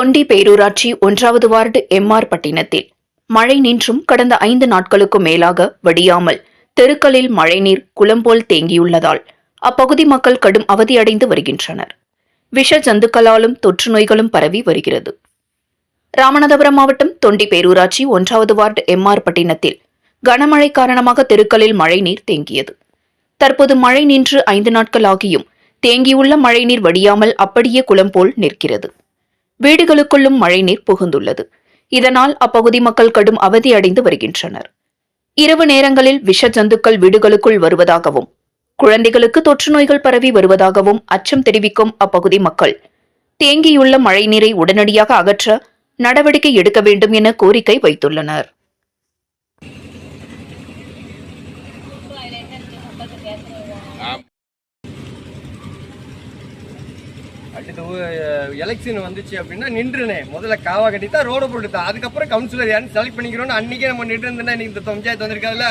தொண்டி பேரூராட்சி 1வது ward MR. பட்டினத்தில் மழை நின்றும் கடந்த 5 நாட்களுக்கும் மேலாக வடியாமல் தெருக்களில் மழைநீர் குளம் போல் தேங்கியுள்ளதால் அப்பகுதி மக்கள் கடும் அவதியடைந்து வருகின்றனர். விஷ ஜந்துக்களாலும் தொற்று நோய்களும் பரவி வருகிறது. ராமநாதபுரம் மாவட்டம் தொண்டி பேரூராட்சி 1வது வார்டு எம்.ஆர். பட்டினத்தில் கனமழை காரணமாக தெருக்களில் மழைநீர் தேங்கியது. தற்போது மழை நின்று 5 நாட்கள் ஆகியும் தேங்கியுள்ள மழைநீர் வடியாமல் அப்படியே குளம் போல் நிற்கிறது. வீடுகளுக்குள்ளும் மழைநீர் புகுந்துள்ளது. இதனால் அப்பகுதி மக்கள் கடும் அவதியடைந்து வருகின்றனர். இரவு நேரங்களில் விஷ ஜந்துக்கள் வீடுகளுக்குள் வருவதாகவும் குழந்தைகளுக்கு தொற்று நோய்கள் பரவி வருவதாகவும் அச்சம் தெரிவிக்கும் அப்பகுதி மக்கள் தேங்கியுள்ள மழைநீரை உடனடியாக அகற்ற நடவடிக்கை எடுக்க வேண்டும் என கோரிக்கை வைத்துள்ளனர். அடுத்து எலெக்ஷன் வந்துச்சு அப்படின்னா நின்றுனே முதல்ல காவா கட்டித்தா ரோடு போட்டுத்தா அதுக்கப்புறம் கவுன்சிலர் யாரும் செலக்ட் பண்ணிக்கிறோம்னு அன்னைக்கே நம்ம நின்று இருந்தா இன்னைக்கு இந்த பஞ்சாயத்து வந்திருக்காதுல்ல.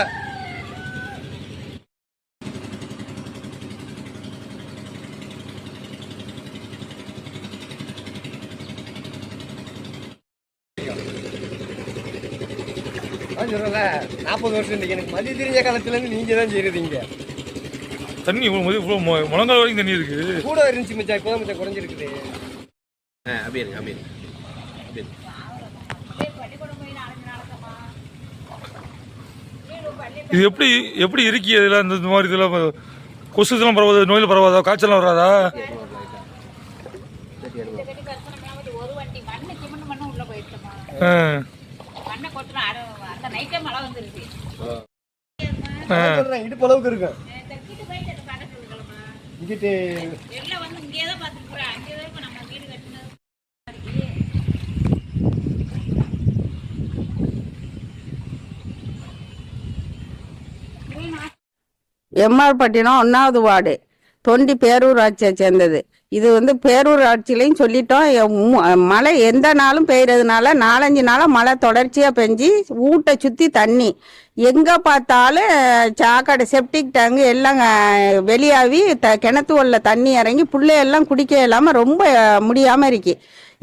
சொல்றல 40 வருஷம் இன்னைக்கு எனக்கு மதிய தெரிஞ்ச காலத்துல இருந்து நீங்க தான் செய்யறீங்க. தண்ணி முழங்கால் வரைக்கும் தண்ணி இருக்கு. கூட இருந்துச்சு மச்சான், இப்போ மச்சான் குறைஞ்சிருக்குது. அப்படியே அப்படியே இது எப்படி இருக்கி இதெல்லாம் இந்த மாதிரி இதெல்லாம் கொசு இதெல்லாம் பரவாது, நோயில் பரவாதா, காய்ச்சலாம் வராதா? இடுப்பு அளவுக்கு இருக்கு. எம்.ஆர். பட்டினம் 1வது வார்டு தொண்டி பேரூராட்சியை சேர்ந்தது. இது பேரூராட்சியிலையும் சொல்லிட்டோம். மழை எந்த நாளும் பெய்யறதுனால 4-5 நாளா மழை தொடர்ச்சியா பெஞ்சு ஊட்ட சுத்தி தண்ணி எங்க பார்த்தாலும் சாக்கடை செப்டிக் டேங்கு எல்லாம் வெளியாகி கிணத்து உள்ள தண்ணி இறங்கி பிள்ளையெல்லாம் குடிக்க இல்லாம ரொம்ப முடியாம இருக்கு.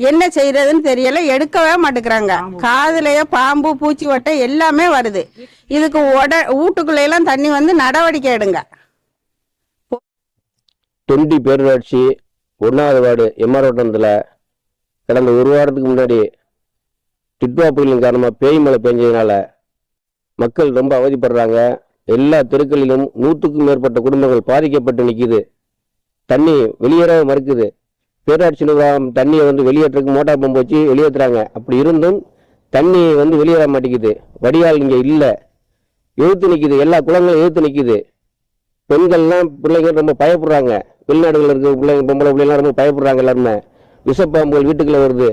என்ன செய்யறதுன்னு தெரியல, எடுக்கவே மாட்டேங்கிறாங்க. காதுலயே பாம்பு பூச்சி வட்டை எல்லாமே வருது. இதுக்கு வீட்டுக்குள்ள எல்லாம் தண்ணி நடவடிக்கை எடுங்க. தொண்டி பேரூராட்சி 1வது வார்டு எம்.ஆர். வட்டத்தில் கடந்த 1 வாரத்துக்கு முன்னாடி டிட்வா புயலின் காரணமாக பேய் மழை பெஞ்சதுனால மக்கள் ரொம்ப அவதிப்படுறாங்க. எல்லா தெருக்களிலும் 100க்கும் மேற்பட்ட குடும்பங்கள் பாதிக்கப்பட்டு நிற்கிது. தண்ணி வெளியேற மறுக்குது. பேரூராட்சி நிர்வாகம் தண்ணியை வெளியேற்றதுக்கு மோட்டார் பம்பு வச்சு வெளியேற்றுறாங்க. அப்படி இருந்தும் தண்ணி வெளியேற மாட்டேங்குது. வடிகால் இங்கே இல்லை, எழுத்து நிற்கிது. எல்லா குளங்களும் எழுத்து நிற்கிது. பெண்கள்லாம் பிள்ளைங்க ரொம்ப பயப்படுறாங்க. வெளிநாடுகளில் இருக்க பிள்ளைங்க பொம்பளை பிள்ளைங்களாம் ரொம்ப பயப்படுறாங்க. எல்லாருமே விஷப்பாம்புகள் வீட்டுக்குள்ளே வருது.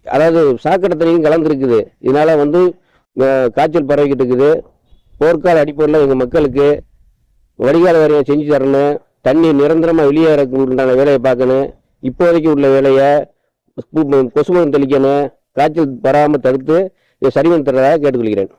அதாவது சாக்கடை தண்ணியும் கலந்துருக்குது. இதனால காய்ச்சல் பரவிக்கிட்டு இருக்குது. போர்க்கால அடிப்படையில் எங்கள் மக்களுக்கு வடிகால் வாரியம் செஞ்சு தரணும். தண்ணி நிரந்தரமாக வெளியேறக்கு உண்டான வேலையை பார்க்கணும். இப்போதைக்கு உள்ள வேலையை கொசுமருந்து தெளிக்கணும். காய்ச்சல் வராமல் தடுத்து இதை சரி பண்ணி தரதாக கேட்டுக்கொள்கிறேன்.